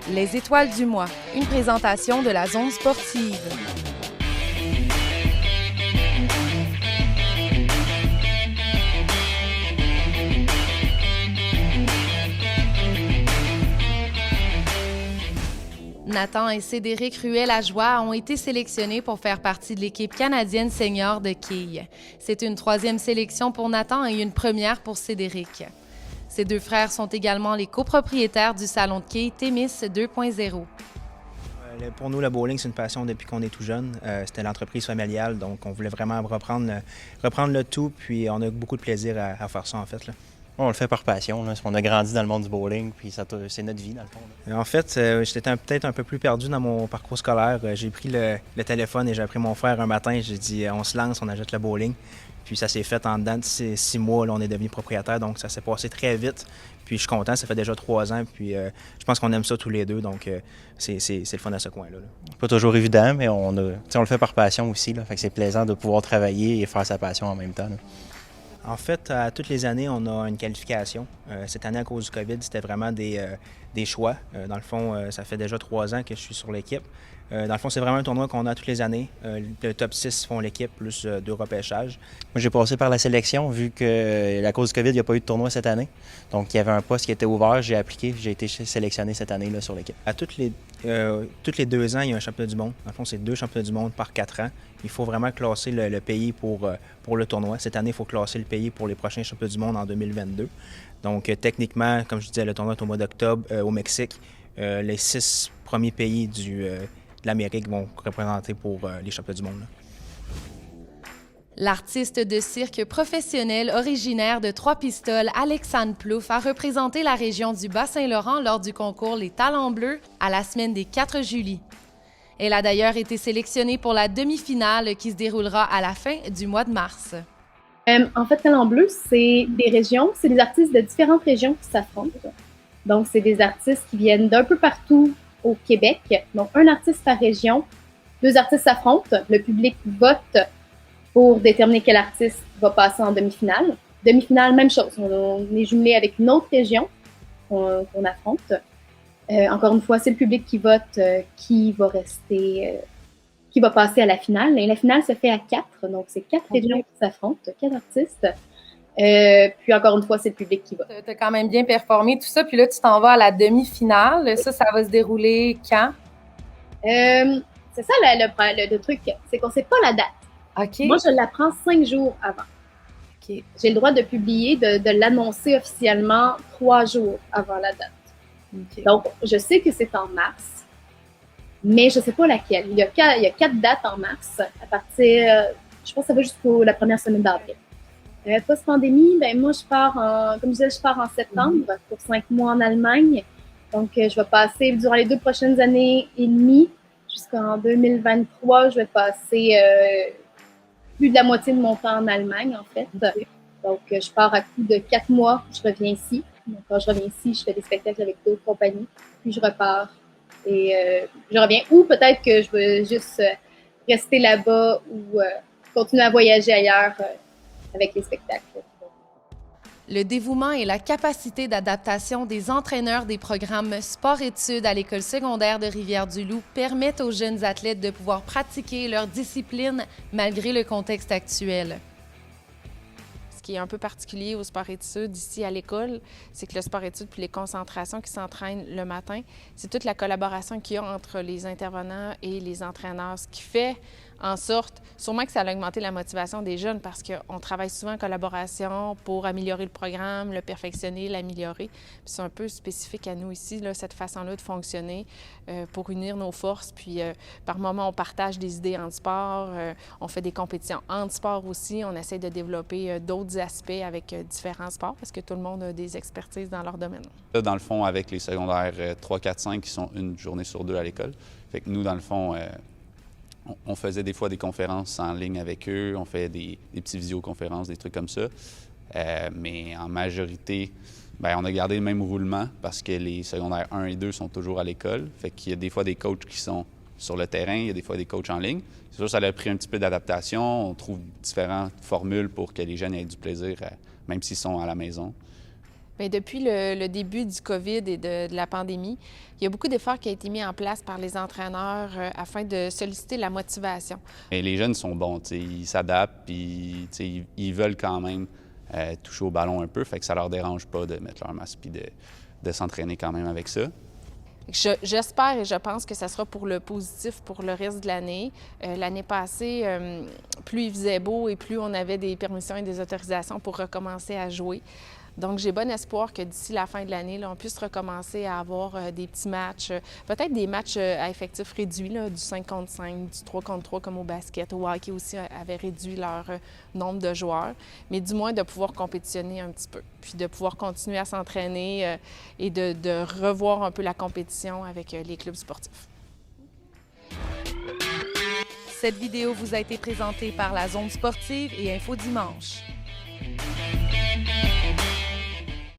Les étoiles du mois, une présentation de la zone sportive. Nathan et Cédric Ruel-Lajoie ont été sélectionnés pour faire partie de l'équipe canadienne senior de quilles. C'est une troisième sélection pour Nathan et une première pour Cédric. Ces deux frères sont également les copropriétaires du salon de quilles Témis 2.0. Pour nous, le bowling, c'est une passion depuis qu'on est tout jeune. C'était l'entreprise familiale, donc on voulait vraiment reprendre le tout, puis on a beaucoup de plaisir à faire ça, en fait, là. On le fait par passion, là. On a grandi dans le monde du bowling, puis c'est notre vie, dans le fond, là. En fait, j'étais peut-être un peu plus perdu dans mon parcours scolaire. J'ai pris le téléphone et j'ai appelé mon frère un matin. J'ai dit on se lance, on achète le bowling. Puis ça s'est fait en dedans de 6 mois, là, on est devenu propriétaire, donc ça s'est passé très vite. Puis je suis content, ça fait déjà 3 ans, puis je pense qu'on aime ça tous les deux, donc c'est le fun à ce coin-là. Pas toujours évident, mais on le fait par passion aussi, là. Fait que c'est plaisant de pouvoir travailler et faire sa passion en même temps, là. En fait, à toutes les années, on a une qualification. Cette année, à cause du COVID, c'était vraiment des choix. Dans le fond, ça fait déjà 3 ans que je suis sur l'équipe. Dans le fond, c'est vraiment un tournoi qu'on a toutes les années. Le top 6 font l'équipe, plus 2 repêchages. Moi, j'ai passé par la sélection, vu que à cause du COVID, il n'y a pas eu de tournoi cette année. Donc, il y avait un poste qui était ouvert, j'ai appliqué, j'ai été sélectionné cette année là, sur l'équipe. À toutes les 2 ans, il y a un championnat du monde. Dans le fond, c'est 2 championnats du monde par 4 ans. Il faut vraiment classer le pays pour le tournoi. Cette année, il faut classer le pays pour les prochains championnats du monde en 2022. Donc, techniquement, comme je disais, le tournoi est au mois d'octobre au Mexique. Les 6 premiers pays de l'Amérique vont représenter pour les championnats du monde, là. L'artiste de cirque professionnel originaire de Trois-Pistoles, Alexandre Plouffe, a représenté la région du Bas-Saint-Laurent lors du concours Les Talents Bleus à la semaine des 4 juillet. Elle a d'ailleurs été sélectionnée pour la demi-finale qui se déroulera à la fin du mois de mars. En fait, Talents Bleus, c'est des régions, c'est des artistes de différentes régions qui s'affrontent. Donc, c'est des artistes qui viennent d'un peu partout au Québec. Donc, un artiste par région, 2 artistes s'affrontent. Le public vote pour déterminer quel artiste va passer en demi-finale. Demi-finale, même chose. On est jumelé avec une autre région qu'on affronte. Encore une fois, c'est le public qui vote qui va rester, qui va passer à la finale. Et la finale se fait à 4. Donc, c'est 4 régions qui s'affrontent, 4 artistes. Puis encore une fois, c'est le public qui vote. Tu as quand même bien performé, tout ça. Puis là, tu t'en vas à la demi-finale. Ça va se dérouler quand? C'est ça le truc. C'est qu'on ne sait pas la date. Okay. Moi, je l'apprends 5 jours avant. Okay. J'ai le droit de publier, de l'annoncer officiellement 3 jours avant la date. Okay. Donc, je sais que c'est en mars, mais je ne sais pas laquelle. Il y a 4 dates en mars, à partir, je pense que ça va jusqu'à la première semaine d'avril. Post-pandémie, moi, je pars en septembre pour 5 mois en Allemagne. Donc, je vais passer, durant les 2 prochaines années et demie, jusqu'en 2023, je vais passer plus de la moitié de mon temps en Allemagne, en fait. Okay. Donc, je pars à coup de 4 mois, je reviens ici. Donc, quand je reviens ici, je fais des spectacles avec d'autres compagnies, puis je repars et je reviens. Ou peut-être que je veux juste rester là-bas ou continuer à voyager ailleurs avec les spectacles. Le dévouement et la capacité d'adaptation des entraîneurs des programmes sport-études à l'école secondaire de Rivière-du-Loup permettent aux jeunes athlètes de pouvoir pratiquer leur discipline malgré le contexte actuel. Ce qui est un peu particulier au sport-études ici à l'école, c'est que le sport-études puis les concentrations qui s'entraînent le matin, c'est toute la collaboration qu'il y a entre les intervenants et les entraîneurs, ce qui fait en sorte, sûrement que ça a augmenté la motivation des jeunes parce qu'on travaille souvent en collaboration pour améliorer le programme, le perfectionner, l'améliorer. C'est un peu spécifique à nous ici, là, cette façon-là de fonctionner pour unir nos forces. Puis par moments, on partage des idées en sport, on fait des compétitions en sport aussi, on essaie de développer d'autres aspects avec différents sports parce que tout le monde a des expertises dans leur domaine. Là, dans le fond, avec les secondaires 3, 4, 5 qui sont une journée sur 2 à l'école, fait que nous, dans le fond, on faisait des fois des conférences en ligne avec eux, on fait des petites visioconférences, des trucs comme ça. Mais en majorité, on a gardé le même roulement parce que les secondaires 1 et 2 sont toujours à l'école. Fait qu'il y a des fois des coachs qui sont sur le terrain, il y a des fois des coachs en ligne. C'est sûr que ça a pris un petit peu d'adaptation. On trouve différentes formules pour que les jeunes aient du plaisir, même s'ils sont à la maison. Bien, depuis le début du COVID et de la pandémie, il y a beaucoup d'efforts qui ont été mis en place par les entraîneurs afin de solliciter la motivation. Et les jeunes sont bons, ils s'adaptent, puis ils veulent quand même toucher au ballon un peu, fait que ça leur dérange pas de mettre leur masque puis de s'entraîner quand même avec ça. J'espère et je pense que ça sera pour le positif pour le reste de l'année. L'année passée, plus il faisait beau et plus on avait des permissions et des autorisations pour recommencer à jouer. Donc, j'ai bon espoir que d'ici la fin de l'année, là, on puisse recommencer à avoir des petits matchs, peut-être des matchs à effectif réduit, là, du 5 contre 5, du 3 contre 3 comme au basket. Au hockey aussi avait réduit leur nombre de joueurs, mais du moins de pouvoir compétitionner un petit peu, puis de pouvoir continuer à s'entraîner et de revoir un peu la compétition avec les clubs sportifs. Cette vidéo vous a été présentée par la Zone sportive et Info Dimanche.